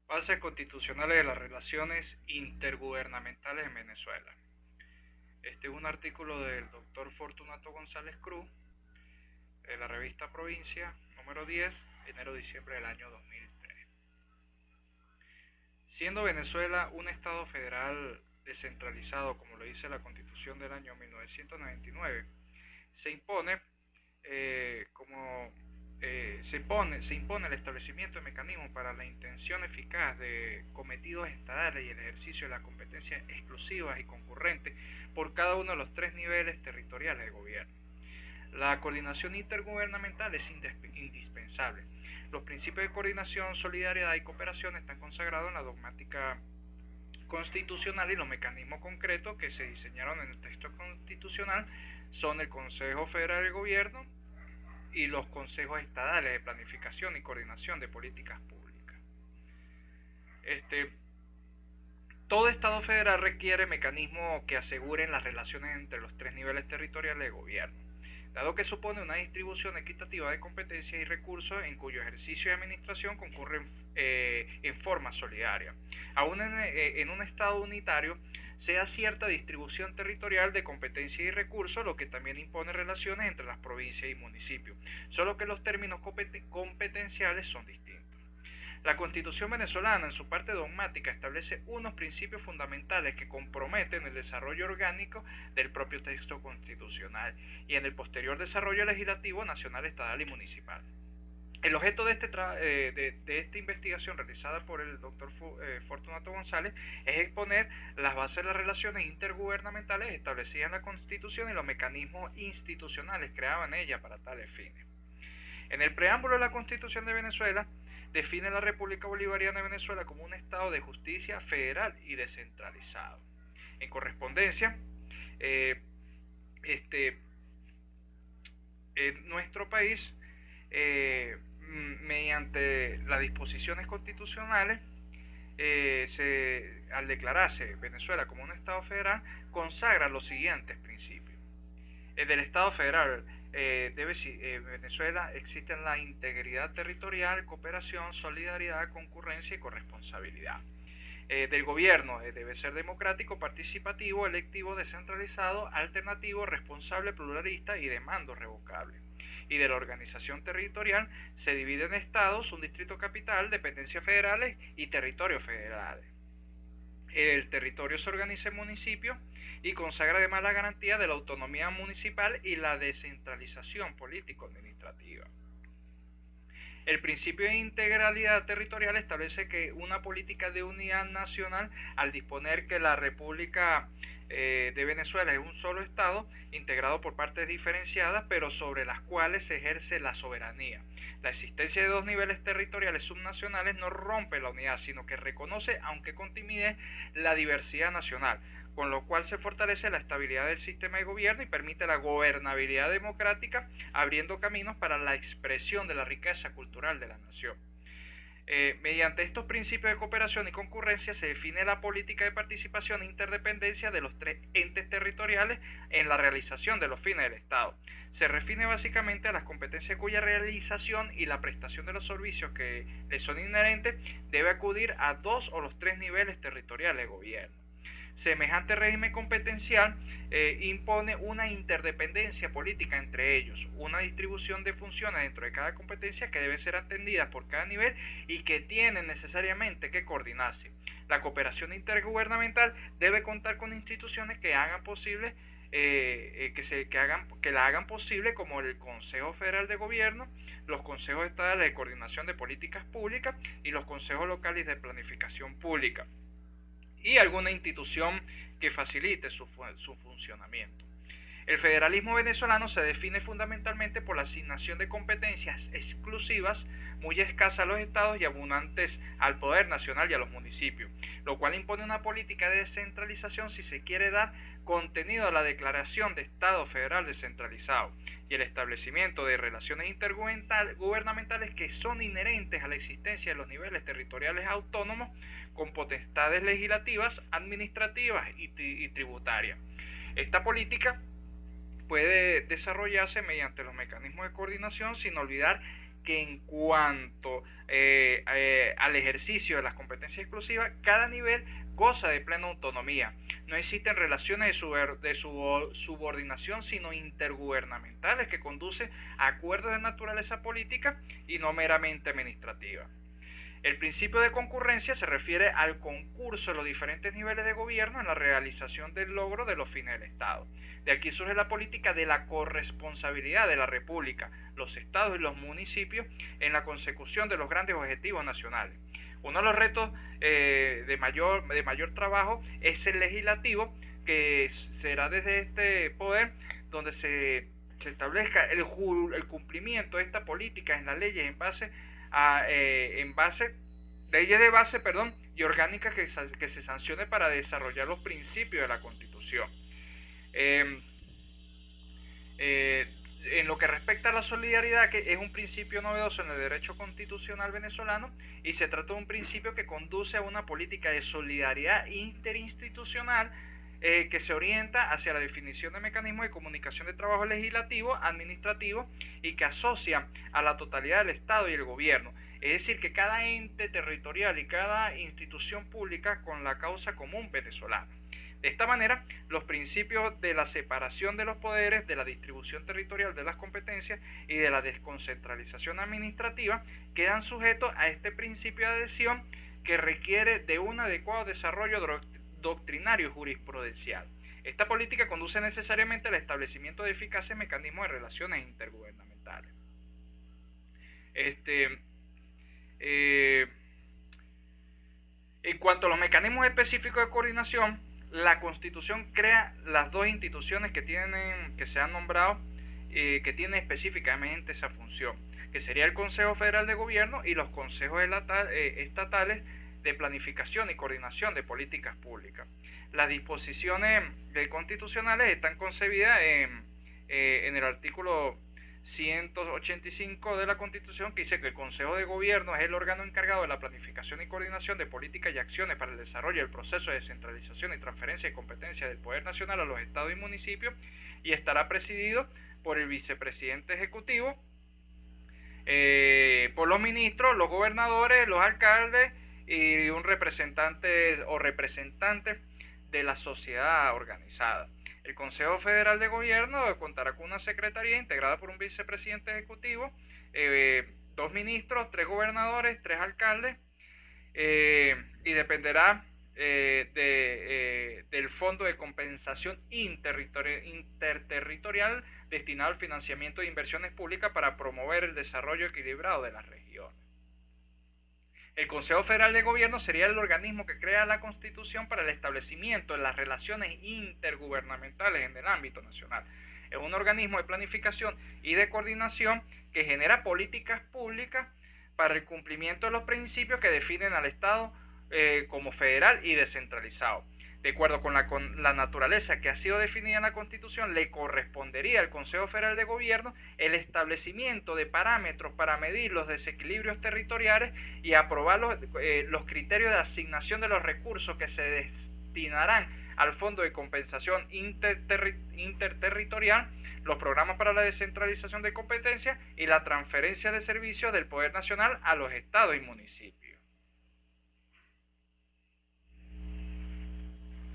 Bases constitucionales de las relaciones intergubernamentales en Venezuela. Este es un artículo del doctor Fortunato González Cruz, de la revista Provincia, número 10, enero-diciembre del año 2003. Siendo Venezuela un Estado federal descentralizado, como lo dice la Constitución del año 1999, se impone se impone el establecimiento de mecanismos para la intención eficaz de cometidos estadales y el ejercicio de las competencias exclusivas y concurrentes por cada uno de los tres niveles territoriales de gobierno. La coordinación intergubernamental es indispensable. Los principios de coordinación, solidaridad y cooperación están consagrados en la dogmática constitucional y los mecanismos concretos que se diseñaron en el texto constitucional son el Consejo Federal de Gobierno y los consejos estadales de planificación y coordinación de políticas públicas. Todo Estado federal requiere mecanismos que aseguren las relaciones entre los tres niveles territoriales de gobierno, dado que supone una distribución equitativa de competencias y recursos en cuyo ejercicio y administración concurren en forma solidaria. Aún en un Estado unitario, se da cierta distribución territorial de competencias y recursos, lo que también impone relaciones entre las provincias y municipios, solo que los términos competenciales son distintos. La Constitución venezolana, en su parte dogmática, establece unos principios fundamentales que comprometen el desarrollo orgánico del propio texto constitucional y en el posterior desarrollo legislativo nacional, estatal y municipal. El objeto de esta investigación realizada por el doctor Fortunato González es exponer las bases de las relaciones intergubernamentales establecidas en la Constitución y los mecanismos institucionales creados en ella para tales fines. En el preámbulo de la Constitución de Venezuela, define la República Bolivariana de Venezuela como un Estado de justicia federal y descentralizado. En correspondencia, en nuestro país, mediante las disposiciones constitucionales, al declararse Venezuela como un Estado federal, consagra los siguientes principios. Del Estado federal, Venezuela existen la integridad territorial, cooperación, solidaridad, concurrencia y corresponsabilidad. Del gobierno debe ser democrático, participativo, electivo, descentralizado, alternativo, responsable, pluralista y de mando revocable. Y de la organización territorial se divide en estados, un distrito capital, dependencias federales y territorios federales. El territorio se organiza en municipios y consagra además la garantía de la autonomía municipal y la descentralización político-administrativa. El principio de integralidad territorial establece que una política de unidad nacional, al disponer que la República de Venezuela es un solo Estado, integrado por partes diferenciadas, pero sobre las cuales se ejerce la soberanía. La existencia de dos niveles territoriales subnacionales no rompe la unidad, sino que reconoce, aunque con timidez, la diversidad nacional, con lo cual se fortalece la estabilidad del sistema de gobierno y permite la gobernabilidad democrática, abriendo caminos para la expresión de la riqueza cultural de la nación. Mediante estos principios de cooperación y concurrencia se define la política de participación e interdependencia de los tres entes territoriales en la realización de los fines del Estado. Se refiere básicamente a las competencias cuya realización y la prestación de los servicios que le son inherentes debe acudir a dos o los tres niveles territoriales de gobierno. Semejante régimen competencial impone una interdependencia política entre ellos, una distribución de funciones dentro de cada competencia que deben ser atendidas por cada nivel y que tienen necesariamente que coordinarse. La cooperación intergubernamental debe contar con instituciones que hagan posible que la hagan posible, como el Consejo Federal de Gobierno, los consejos estatales de coordinación de políticas públicas y los consejos locales de planificación pública, y alguna institución que facilite su funcionamiento. El federalismo venezolano se define fundamentalmente por la asignación de competencias exclusivas, muy escasas a los estados y abundantes al poder nacional y a los municipios, lo cual impone una política de descentralización si se quiere dar contenido a la declaración de Estado federal descentralizado y el establecimiento de relaciones intergubernamentales que son inherentes a la existencia de los niveles territoriales autónomos con potestades legislativas, administrativas y tributarias. Esta política puede desarrollarse mediante los mecanismos de coordinación sin olvidar que en cuanto al ejercicio de las competencias exclusivas, cada nivel goza de plena autonomía. No existen relaciones de subordinación, sino intergubernamentales que conducen a acuerdos de naturaleza política y no meramente administrativa. El principio de concurrencia se refiere al concurso de los diferentes niveles de gobierno en la realización del logro de los fines del Estado. De aquí surge la política de la corresponsabilidad de la República, los estados y los municipios en la consecución de los grandes objetivos nacionales. Uno de los retos de mayor trabajo es el legislativo, que será desde este poder donde se establezca el cumplimiento de esta política en las leyes leyes de base y orgánicas que se sancione para desarrollar los principios de la Constitución. En lo que respecta a la solidaridad, que es un principio novedoso en el derecho constitucional venezolano, y se trata de un principio que conduce a una política de solidaridad interinstitucional que se orienta hacia la definición de mecanismos de comunicación de trabajo legislativo, administrativo, y que asocia a la totalidad del Estado y el gobierno. Es decir, que cada ente territorial y cada institución pública con la causa común venezolana. De esta manera, los principios de la separación de los poderes, de la distribución territorial de las competencias y de la desconcentralización administrativa quedan sujetos a este principio de adhesión, que requiere de un adecuado desarrollo doctrinario y jurisprudencial. Esta política conduce necesariamente al establecimiento de eficaces mecanismos de relaciones intergubernamentales. En cuanto a los mecanismos específicos de coordinación, la Constitución crea las dos instituciones que se han nombrado, que tienen específicamente esa función, que sería el Consejo Federal de Gobierno y los consejos estatales de planificación y coordinación de políticas públicas. Las disposiciones constitucionales están concebidas en el artículo 185 de la Constitución, que dice que el Consejo de Gobierno es el órgano encargado de la planificación y coordinación de políticas y acciones para el desarrollo del proceso de descentralización y transferencia de competencias del Poder Nacional a los estados y municipios, y estará presidido por el vicepresidente ejecutivo, por los ministros, los gobernadores, los alcaldes y un representante o representantes de la sociedad organizada. El Consejo Federal de Gobierno contará con una secretaría integrada por un vicepresidente ejecutivo, 2 ministros, 3 gobernadores, 3 alcaldes, y dependerá del Fondo de Compensación Interterritorial destinado al financiamiento de inversiones públicas para promover el desarrollo equilibrado de las regiones. El Consejo Federal de Gobierno sería el organismo que crea la Constitución para el establecimiento de las relaciones intergubernamentales en el ámbito nacional. Es un organismo de planificación y de coordinación que genera políticas públicas para el cumplimiento de los principios que definen al Estado como federal y descentralizado. De acuerdo con la naturaleza que ha sido definida en la Constitución, le correspondería al Consejo Federal de Gobierno el establecimiento de parámetros para medir los desequilibrios territoriales y aprobar los criterios de asignación de los recursos que se destinarán al Fondo de Compensación Interterritorial, los programas para la descentralización de competencias y la transferencia de servicios del Poder Nacional a los estados y municipios.